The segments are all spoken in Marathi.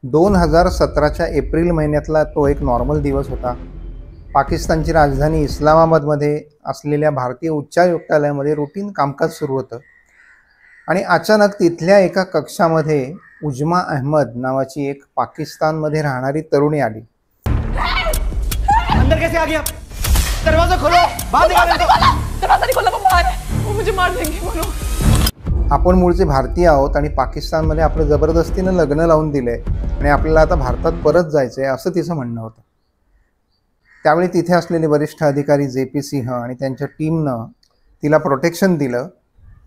2017च्या एप्रिल महिन्यातला तो एक नॉर्मल दिवस होता। पाकिस्तानची राजधानी इस्लामाबादमध्ये असलेल्या भारतीय उच्चायुक्तालयामध्ये रूटीन कामकाज सुरू होतं आणि अचानक तिथल्या एका कक्षामध्ये उजमा अहमद नावाची एक पाकिस्तानमध्ये राहणारी तरुणी आली। अंदर कैसे आ गया? दरवाजा खोलो, बाहर निकालो। दरवाजा नहीं खोला, बाहर है, वो मुझे मार देंगे। बोलो। आपण मूळचे भारतीय आहोत आणि पाकिस्तानमध्ये आपलं जबरदस्तीनं लग्न लावून दिले आणि आपल्याला आता भारतात परत जायचं आहे असं तिचं म्हणणं होतं। त्यावेळी तिथे असलेले वरिष्ठ अधिकारी जे.पी. सिंह आणि त्यांच्या टीमनं तिला प्रोटेक्शन दिलं।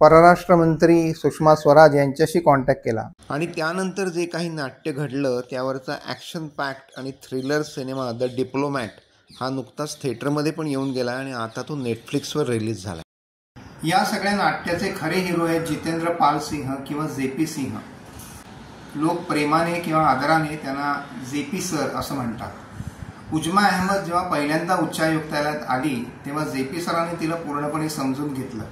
परराष्ट्र मंत्री सुषमा स्वराज यांच्याशी कॉन्टॅक्ट केला आणि त्यानंतर जे काही नाट्य घडलं त्यावरचा ॲक्शन पॅक्ड आणि थ्रिलर सिनेमा द डिप्लोमॅट हा नुकताच थिएटरमध्ये पण येऊन गेला आणि आता तो नेटफ्लिक्सवर रिलीज झाला। या सगळ्या नाट्याचे खरे हिरो आहेत जितेंद्र पाल सिंह किंवा जे.पी. सिंह। लोक प्रेमाने किंवा आदराने त्यांना जे.पी. सर असं म्हणतात। उजमा अहमद जेव्हा पहिल्यांदा उच्चायुक्तालयात आली तेव्हा जे.पी. सरांनी तिला पूर्णपणे समजून घेतलं।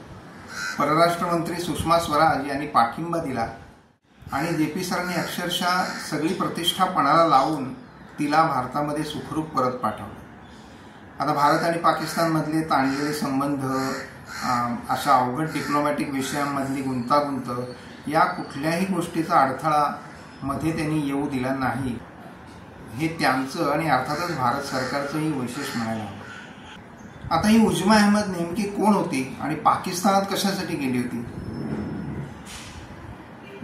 परराष्ट्र मंत्री सुषमा स्वराज यांनी पाठिंबा दिला आणि जे.पी. सरांनी अक्षरशः सगळी प्रतिष्ठा पणाला लावून तिला भारतामध्ये सुखरूप परत पाठवलं। आता भारत आणि पाकिस्तानमधले ताणलेले संबंध, अशा अवघड डिप्लोमॅटिक विषयांमधली गुंतागुंत, या कुठल्याही गोष्टीचा अडथळा मध्ये त्यांनी येऊ दिला नाही। हे त्यांचं आणि अर्थातच भारत सरकारचंही वैशिष्ट्य म्हणायला हवं। आता ही उजमा अहमद नेमकी कोण होती आणि पाकिस्तानात कशासाठी गेली होती?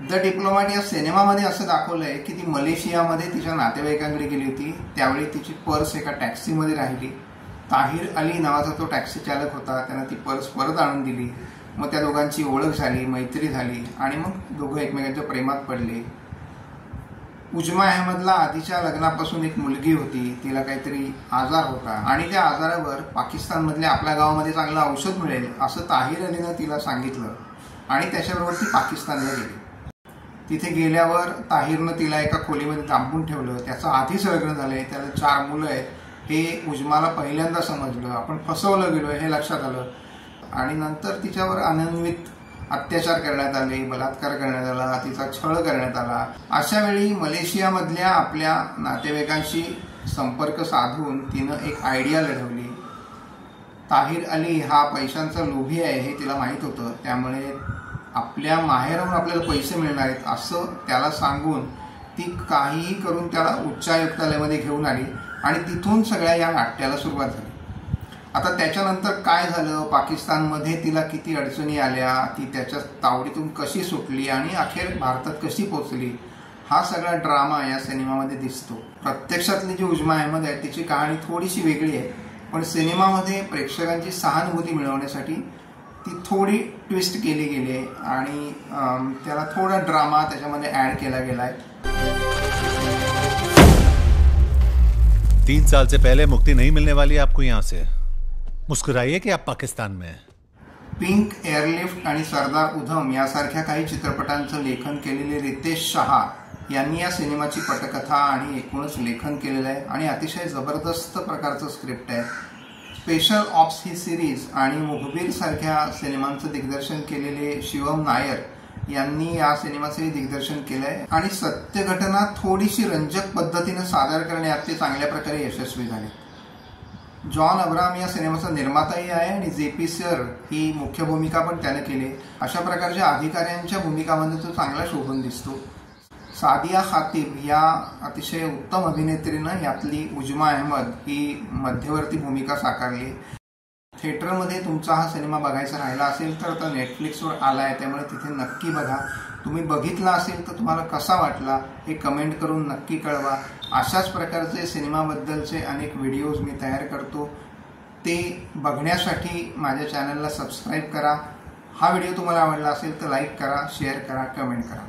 द डिप्लोमॅट या सिनेमामध्ये असं दाखवलंय की ती मलेशियामध्ये तिच्या नातेवाईकांकडे गेली होती। त्यावेळी तिची पर्स एका टॅक्सीमध्ये राहिली। ताहिर अली नावाचा तो टॅक्सी चालक होता, त्यानं ती पर्स परत आणून दिली। मग त्या दोघांची ओळख झाली, मैत्री झाली आणि मग दोघं एकमेकांच्या प्रेमात पडले। उजमा अहमदला आधीच्या लग्नापासून एक मुलगी होती, तिला काहीतरी आजार होता आणि त्या आजारावर पाकिस्तानमधल्या आपल्या गावामध्ये चांगलं औषध मिळेल असं ताहिर अलीनं तिला सांगितलं आणि त्याच्याबरोबर ती पाकिस्तानला गेली। तिथे गेल्यावर ताहिरनं तिला एका खोलीमध्ये दाबून ठेवलं। त्याचं आधीच लग्न झालंय, त्याला 4 मुलं आहेत हे उजमाला पहिल्यांदा समजलं। आपण फसवलं गेलो हे लक्षात आलं आणि नंतर तिच्यावर अनन्वित अत्याचार करण्यात आले, बलात्कार करण्यात आला, तिचा छळ करण्यात आला। अशा वेळी मलेशियामधल्या आपल्या नातेवाईकांशी संपर्क साधून तिनं एक आयडिया लढवली। ताहिर अली हा पैशांचा लोभी आहे हे तिला माहीत होतं, त्यामुळे आपल्या माहेराहून आपल्याला पैसे मिळणार आहेत असं त्याला सांगून ती काहीही करून त्याला उच्चायुक्तालयामध्ये घेऊन आली आणि तिथून सगळ्या या नाट्याला सुरुवात झाली। आता त्याच्यानंतर काय झालं, पाकिस्तानमध्ये तिला किती अडचणी आल्या, ती त्याच्या तावडीतून कशी सुटली आणि अखेर भारतात कशी पोहोचली, हा सगळा ड्रामा या सिनेमामध्ये दिसतो। प्रत्यक्षातली जी उजमा अहमद आहे तिची कहाणी थोडीशी वेगळी आहे, पण सिनेमामध्ये प्रेक्षकांची सहानुभूती मिळवण्यासाठी ती थोडी ट्विस्ट केली गेली आहे आणि त्याला थोडा ड्रामा त्याच्यामध्ये ऍड केला गेलाय। 3 साल से पहले मुक्ति नहीं मिलने वाली आपको यहाँ से। मुस्कुराइए कि आप पाकिस्तान में हैं। पिंक, एअरलिफ्ट आणि सरदार उधम यासारख्या काही चित्रपटांचं लेखन केलेले रितेश शहा यांनी या सिनेमाची पटकथा आणि एकूणच लेखन केलेलं आहे आणि अतिशय जबरदस्त प्रकारचं स्क्रिप्ट आहे। स्पेशल ऑप्स ही सिरीज आणि मुखबिर सारख्या सिनेमांचं दिग्दर्शन केलेले शिवम नायर यांनी या सिनेमाचे दिग्दर्शन केलंय आणि सत्य घटना थोडीशी रंजक पद्धतीने सादर करण्यात ते चांगल्या प्रकारे यशस्वी झाले। जॉन अब्राहम या सिनेमाचा निर्माताही आहे आणि जे.पी. सर ही मुख्य भूमिका पण त्याने केली। अशा प्रकारच्या अधिकाऱ्यांच्या भूमिकामध्ये तो चांगला शोभून दिसतो। सादिया खातीब या अतिशय उत्तम अभिनेत्रीनं यातली उजमा अहमद ही मध्यवर्ती भूमिका साकारली। थिएटरमध्ये तुमचा हा सिनेमा बघायचा राहिला असेल तर आता नेटफ्लिक्सवर आलाय, त्यामुळे तिथे नक्की बघा। तुम्ही बघितला असेल तर तुम्हाला कसा वाटला हे कमेंट करून नक्की कळवा। अशाच प्रकारचे सिनेमाबद्दलचे अनेक व्हिडिओज मी तयार करतो, ते बघण्यासाठी माझ्या चॅनलला सबस्क्राईब करा। हा व्हिडिओ तुम्हाला आवडला असेल तर लाईक करा, शेअर करा, कमेंट करा।